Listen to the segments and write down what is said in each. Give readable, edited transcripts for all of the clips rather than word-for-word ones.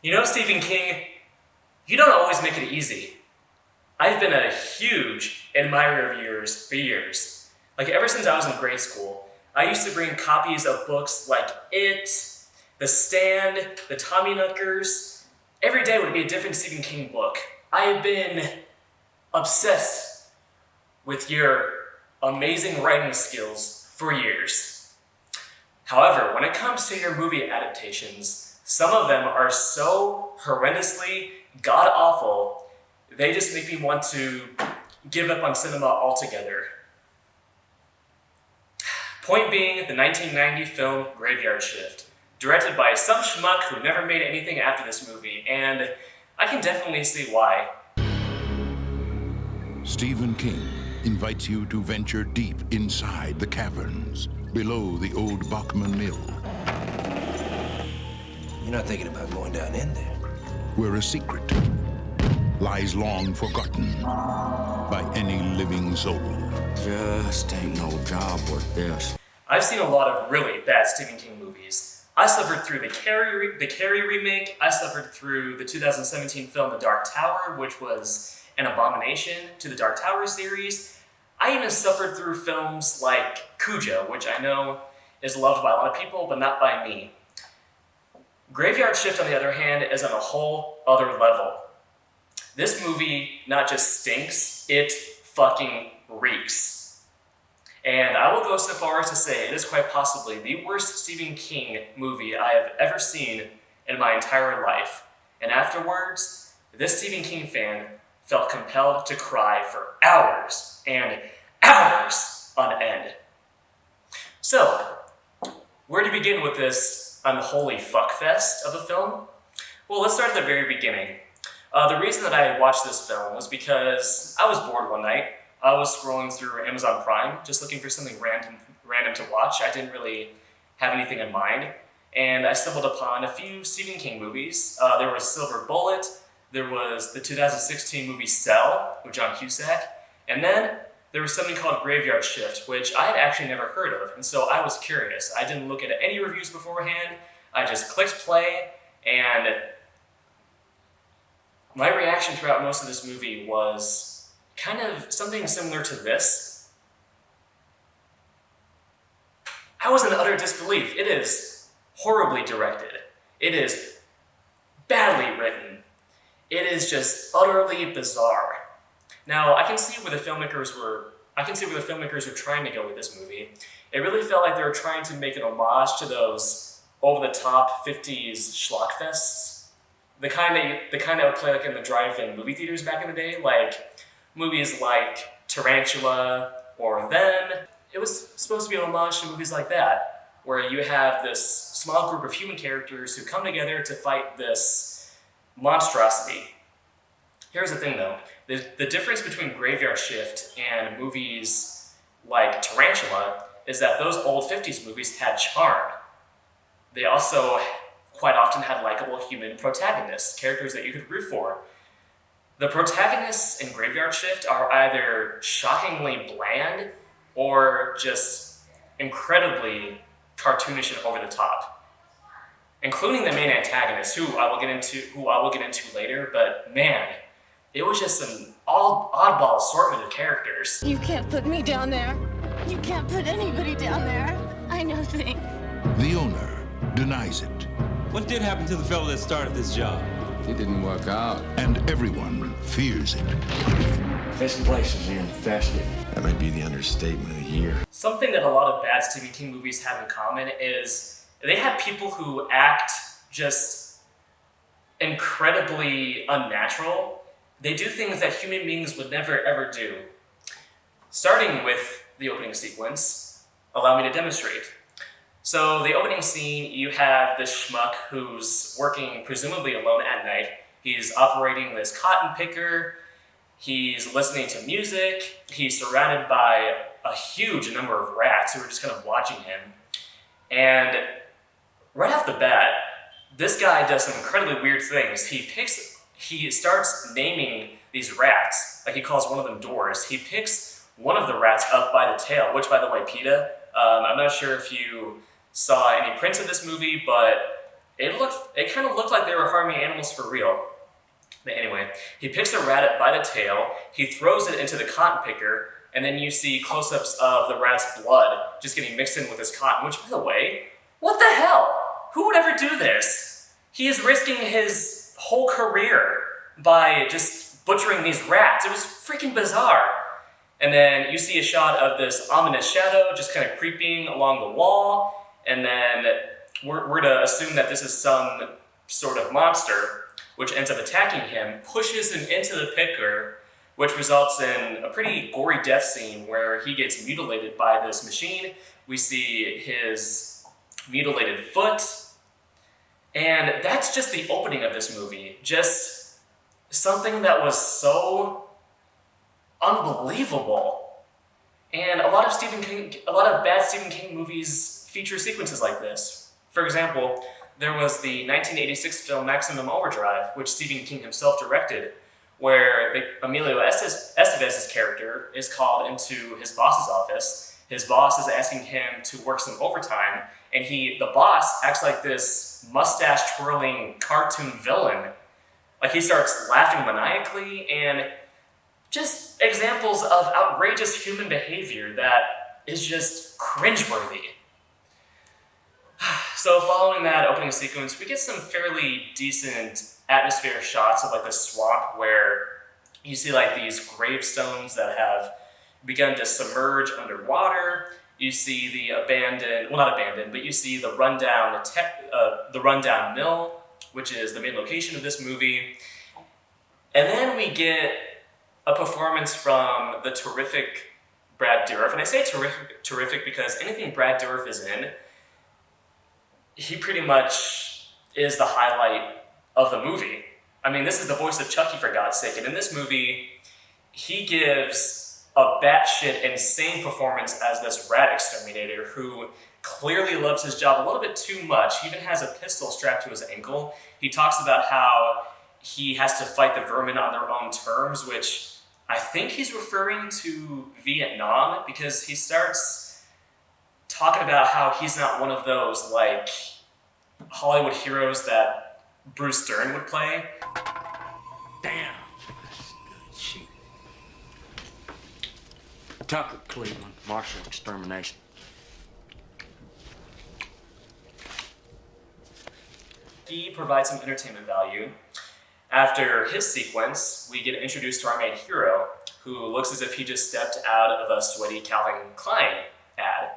You know, Stephen King, you don't always make it easy. I've been a huge admirer of yours for years. Like, ever since I was in grade school, I used to bring copies of books like It, The Stand, The Tommyknockers. Every day would be a different Stephen King book. I have been obsessed with your amazing writing skills for years. However, when it comes to your movie adaptations, some of them are so horrendously god-awful, they just make me want to give up on cinema altogether. Point being, the 1990 film Graveyard Shift, directed by some schmuck who never made anything after this movie, and I can definitely see why. Stephen King invites you to venture deep inside the caverns, below the old Bachman Mill, You're not thinking about going down in there. where a secret lies long forgotten by any living soul. Just ain't no job worth this. I've seen a lot of really bad Stephen King movies. I suffered through the Carrie remake. I suffered through the 2017 film The Dark Tower, which was an abomination to the Dark Tower series. I even suffered through films like Cujo, which I know is loved by a lot of people, but not by me. Graveyard Shift, on the other hand, is on a whole other level. This movie not just stinks, it fucking reeks. And I will go so far as to say it is quite possibly the worst Stephen King movie I have ever seen in my entire life. And afterwards, this Stephen King fan felt compelled to cry for hours and hours on end. So, where to begin with this unholy fuckfest of a film? Well, let's start at the very beginning. The reason that I watched this film was because I was bored one night. I was scrolling through Amazon Prime, just looking for something random to watch. I didn't really have anything in mind, and I stumbled upon a few Stephen King movies. There was Silver Bullet, there was the 2016 movie Cell with John Cusack, and then there was something called Graveyard Shift, which I had actually never heard of, and so I was curious. I didn't look at any reviews beforehand. I just clicked play, and my reaction throughout most of this movie was kind of something similar to this. I was in utter disbelief. It is horribly directed. It is badly written. It is just utterly bizarre. Now, I can see where the filmmakers were trying to go with this movie. It really felt like they were trying to make an homage to those over-the-top 50s schlockfests. The kind that would play like in the drive-in movie theaters back in the day, like movies like Tarantula or Them. It was supposed to be an homage to movies like that, where you have this small group of human characters who come together to fight this monstrosity. Here's the thing though, the difference between Graveyard Shift and movies like Tarantula is that those old 50s movies had charm. They also quite often had likable human protagonists, characters that you could root for. The protagonists in Graveyard Shift are either shockingly bland or just incredibly cartoonish and over the top, including the main antagonist, who I will get into later. But man, it was just an oddball assortment of characters. You can't put me down there. You can't put anybody down there. I know things. The owner denies it, What did happen to the fellow that started this job? It didn't work out. and everyone fears it. This place is infested. That might be the understatement of the year. Something that a lot of bad Stephen King movies have in common is they have people who act just incredibly unnatural. They do things that human beings would never ever do. Starting with the opening sequence, allow me to demonstrate. So the opening scene, you have this schmuck who's working presumably alone at night. He's operating this cotton picker. He's listening to music. He's surrounded by a huge number of rats who are just kind of watching him. And right off the bat, this guy does some incredibly weird things. He starts naming these rats, like he calls one of them Doors. He picks one of the rats up by the tail, which, by the way, PETA, I'm not sure if you saw any prints of this movie, but it kind of looked like they were harming animals for real. But anyway, he picks a rat up by the tail, he throws it into the cotton picker, and then you see close-ups of the rat's blood just getting mixed in with his cotton, which, by the way, what the hell? Who would ever do this? He is risking his whole career by just butchering these rats. It was freaking bizarre. And then you see a shot of this ominous shadow just kind of creeping along the wall, and then we're to assume that this is some sort of monster, which ends up attacking him, pushes him into the picker, which results in a pretty gory death scene where he gets mutilated by this machine. We see his mutilated foot, and that's just the opening of this movie. Just something that was so unbelievable. And a lot of bad Stephen King movies feature sequences like this. For example, there was the 1986 film Maximum Overdrive, which Stephen King himself directed, where Emilio Estevez's character is called into his boss's office. His boss is asking him to work some overtime, and the boss acts like this mustache-twirling cartoon villain. Like, he starts laughing maniacally, and just examples of outrageous human behavior that is just cringeworthy. So following that opening sequence, we get some fairly decent atmosphere shots of like the swamp where you see like these gravestones that have begun to submerge underwater. You see the you see the rundown mill, which is the main location of this movie. And then we get a performance from the terrific Brad Dourif. And I say terrific because anything Brad Dourif is in, he pretty much is the highlight of the movie. I mean, this is the voice of Chucky, for God's sake. And in this movie, he gives a batshit insane performance as this rat exterminator who clearly loves his job a little bit too much. He even has a pistol strapped to his ankle. He talks about how he has to fight the vermin on their own terms, which I think he's referring to Vietnam, because he starts talking about how he's not one of those like Hollywood heroes that Bruce Dern would play. Damn. That's good shit. Tucker, Cleveland, Martial Extermination. He provides some entertainment value. After his sequence, we get introduced to our main hero, who looks as if he just stepped out of a sweaty Calvin Klein ad.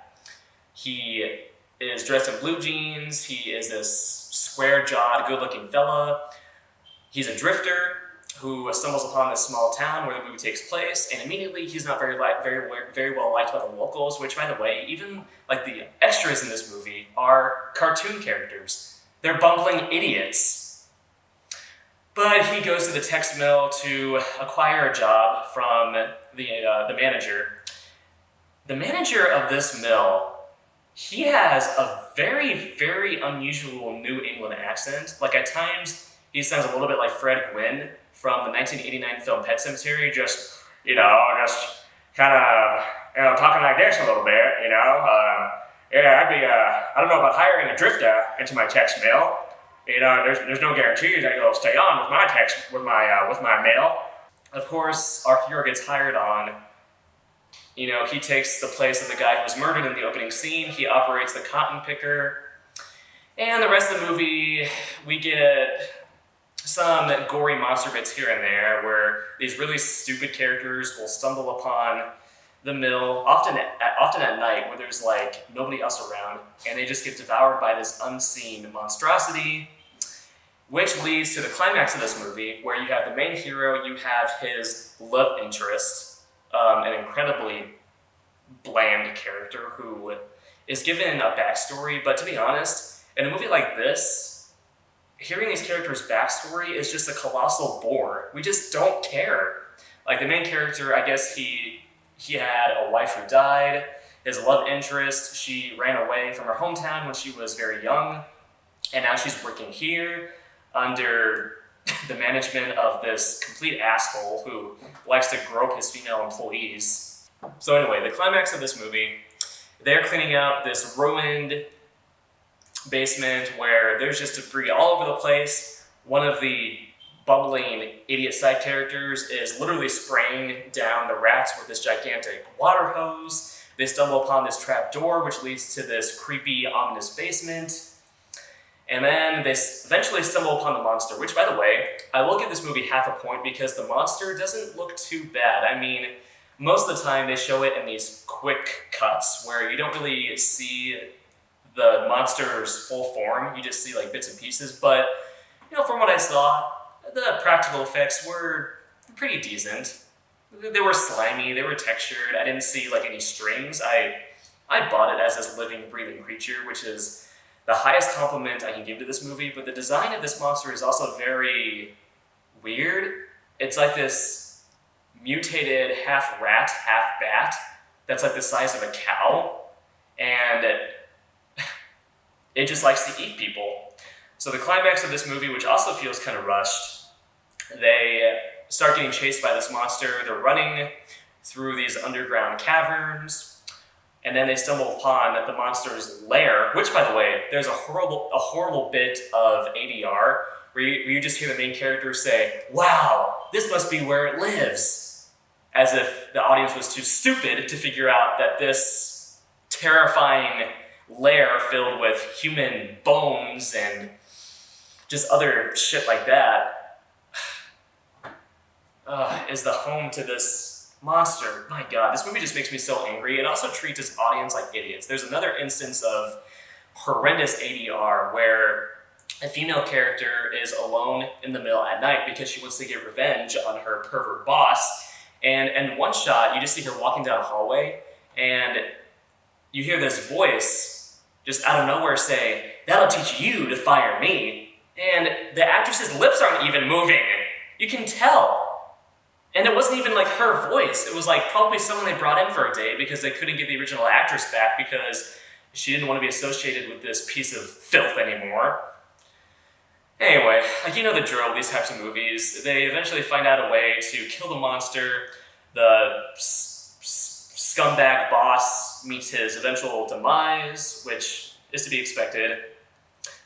He is dressed in blue jeans. He is this square-jawed, good-looking fella. He's a drifter who stumbles upon this small town where the movie takes place, and immediately he's not very well liked by the locals, which, by the way, even like the extras in this movie are cartoon characters. They're bumbling idiots. But he goes to the text mill to acquire a job from the manager. The manager of this mill, he has a very, very unusual New England accent. Like, at times, he sounds a little bit like Fred Gwynn from the 1989 film Pet Sematary, just kind of, talking like this a little bit, I don't know about hiring a drifter into my text mill. There's no guarantees that you'll stay on with my mail. Of course, our hero gets hired on. He takes the place of the guy who was murdered in the opening scene. He operates the cotton picker. And the rest of the movie, we get some gory monster bits here and there where these really stupid characters will stumble upon the mill, often at night where there's like nobody else around, and they just get devoured by this unseen monstrosity, which leads to the climax of this movie where you have the main hero, you have his love interest, an incredibly bland character who is given a backstory, but to be honest, in a movie like this, hearing these characters' backstory is just a colossal bore. We just don't care. Like, the main character, I guess he had a wife who died. His love interest, she ran away from her hometown when she was very young, and now she's working here under the management of this complete asshole who likes to grope his female employees. So anyway, the climax of this movie, they're cleaning out this ruined basement where there's just debris all over the place. One of the bumbling idiot side characters is literally spraying down the rats with this gigantic water hose. They stumble upon this trap door, which leads to this creepy, ominous basement. And then they eventually stumble upon the monster, which, by the way, I will give this movie half a point because the monster doesn't look too bad. I mean, most of the time they show it in these quick cuts where you don't really see the monster's full form. You just see like bits and pieces. But, from what I saw, the practical effects were pretty decent. They were slimy, they were textured. I didn't see like any strings. I bought it as this living, breathing creature, which is the highest compliment I can give to this movie, but the design of this monster is also very weird. It's like this mutated half rat, half bat that's like the size of a cow, and it just likes to eat people. So the climax of this movie, which also feels kind of rushed, they start getting chased by this monster. They're running through these underground caverns. And then they stumble upon the monster's lair, which, by the way, there's a horrible bit of ADR where you just hear the main character say, "Wow, this must be where it lives," as if the audience was too stupid to figure out that this terrifying lair filled with human bones and just other shit like that is the home to this monster. My God, this movie just makes me so angry. It also treats its audience like idiots. There's another instance of horrendous ADR where a female character is alone in the mill at night because she wants to get revenge on her pervert boss. And in one shot, you just see her walking down a hallway, and you hear this voice just out of nowhere say, "That'll teach you to fire me." And the actress's lips aren't even moving. You can tell. And it wasn't even like her voice. It was like probably someone they brought in for a day because they couldn't get the original actress back because she didn't want to be associated with this piece of filth anymore. Anyway, like the drill with these types of movies. They eventually find out a way to kill the monster. The scumbag boss meets his eventual demise, which is to be expected.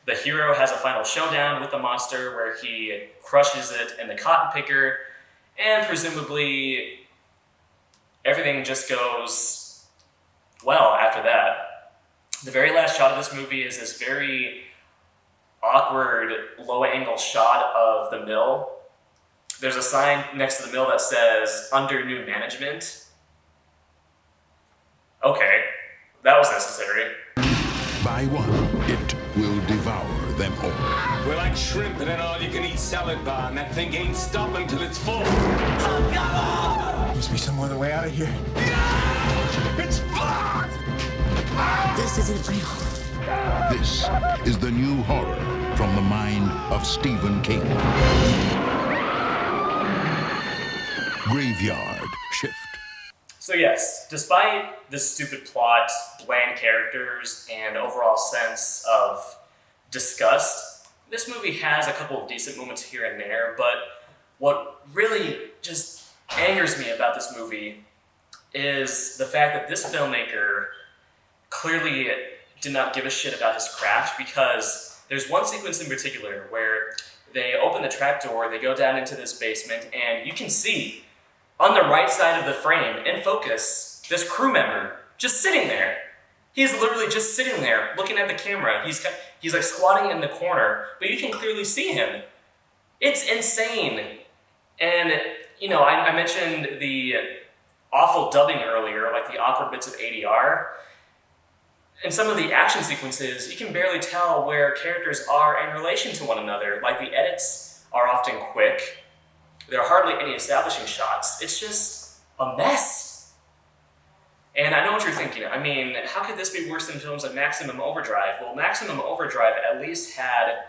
The hero has a final showdown with the monster where he crushes it in the cotton picker. And presumably, everything just goes well after that. The very last shot of this movie is this very awkward, low-angle shot of the mill. There's a sign next to the mill that says, "Under new management." Okay, that was necessary. By one, it will devour them all. We're like shrimp in an all-you-can-eat salad bar, and that thing ain't stopping till it's full. Must be some other way out of here. It's blood! This isn't real. This is the new horror from the mind of Stephen King. Graveyard Shift. So yes, despite this stupid plot, bland characters, and overall sense of disgust, this movie has a couple of decent moments here and there, but what really just angers me about this movie is the fact that this filmmaker clearly did not give a shit about his craft, because there's one sequence in particular where they open the trapdoor, they go down into this basement, and you can see on the right side of the frame, in focus, this crew member just sitting there. He's literally just sitting there looking at the camera. He's like squatting in the corner, but you can clearly see him. It's insane. And, I mentioned the awful dubbing earlier, like the awkward bits of ADR. In some of the action sequences, you can barely tell where characters are in relation to one another. Like the edits are often quick. There are hardly any establishing shots. It's just a mess. And I know what you're thinking. I mean, how could this be worse than films like Maximum Overdrive? Well, Maximum Overdrive at least had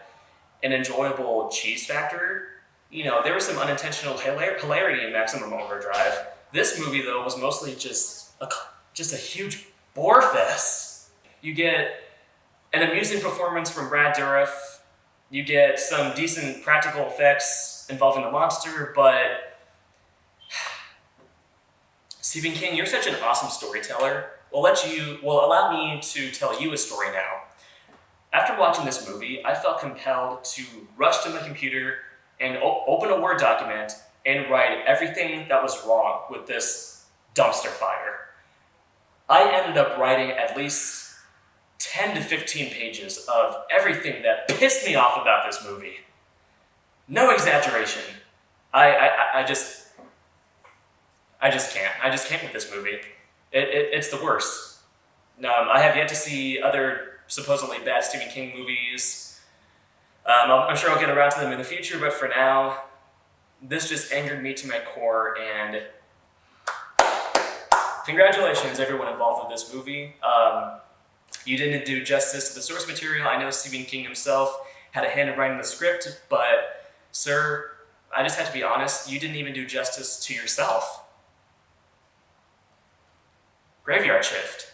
an enjoyable cheese factor. There was some unintentional hilarity in Maximum Overdrive. This movie, though, was mostly just a huge bore fest. You get an amusing performance from Brad Dourif. You get some decent practical effects involving the monster, but Stephen King, you're such an awesome storyteller. Allow me to tell you a story now. After watching this movie, I felt compelled to rush to my computer and open a Word document and write everything that was wrong with this dumpster fire. I ended up writing at least 10 to 15 pages of everything that pissed me off about this movie. No exaggeration. I just can't. I just can't with this movie. It's the worst. I have yet to see other supposedly bad Stephen King movies. I'm sure I'll get around to them in the future, but for now, this just angered me to my core, and congratulations everyone involved with this movie. You didn't do justice to the source material. I know Stephen King himself had a hand in writing the script, but sir, I just have to be honest, you didn't even do justice to yourself. Graveyard Shift.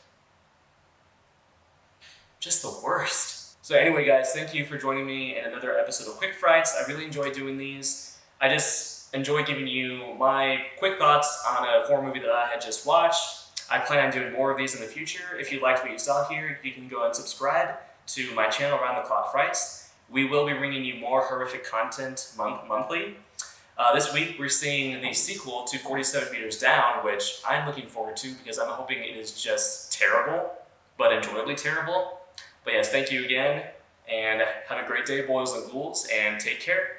Just the worst. So anyway, guys, thank you for joining me in another episode of Quick Frights. I really enjoy doing these. I just enjoy giving you my quick thoughts on a horror movie that I had just watched. I plan on doing more of these in the future. If you liked what you saw here, you can go and subscribe to my channel, Round the Clock Frights. We will be bringing you more horrific content monthly. This week, we're seeing the sequel to 47 Meters Down, which I'm looking forward to because I'm hoping it is just terrible, but enjoyably terrible. But yes, thank you again, and have a great day, boys and ghouls, and take care.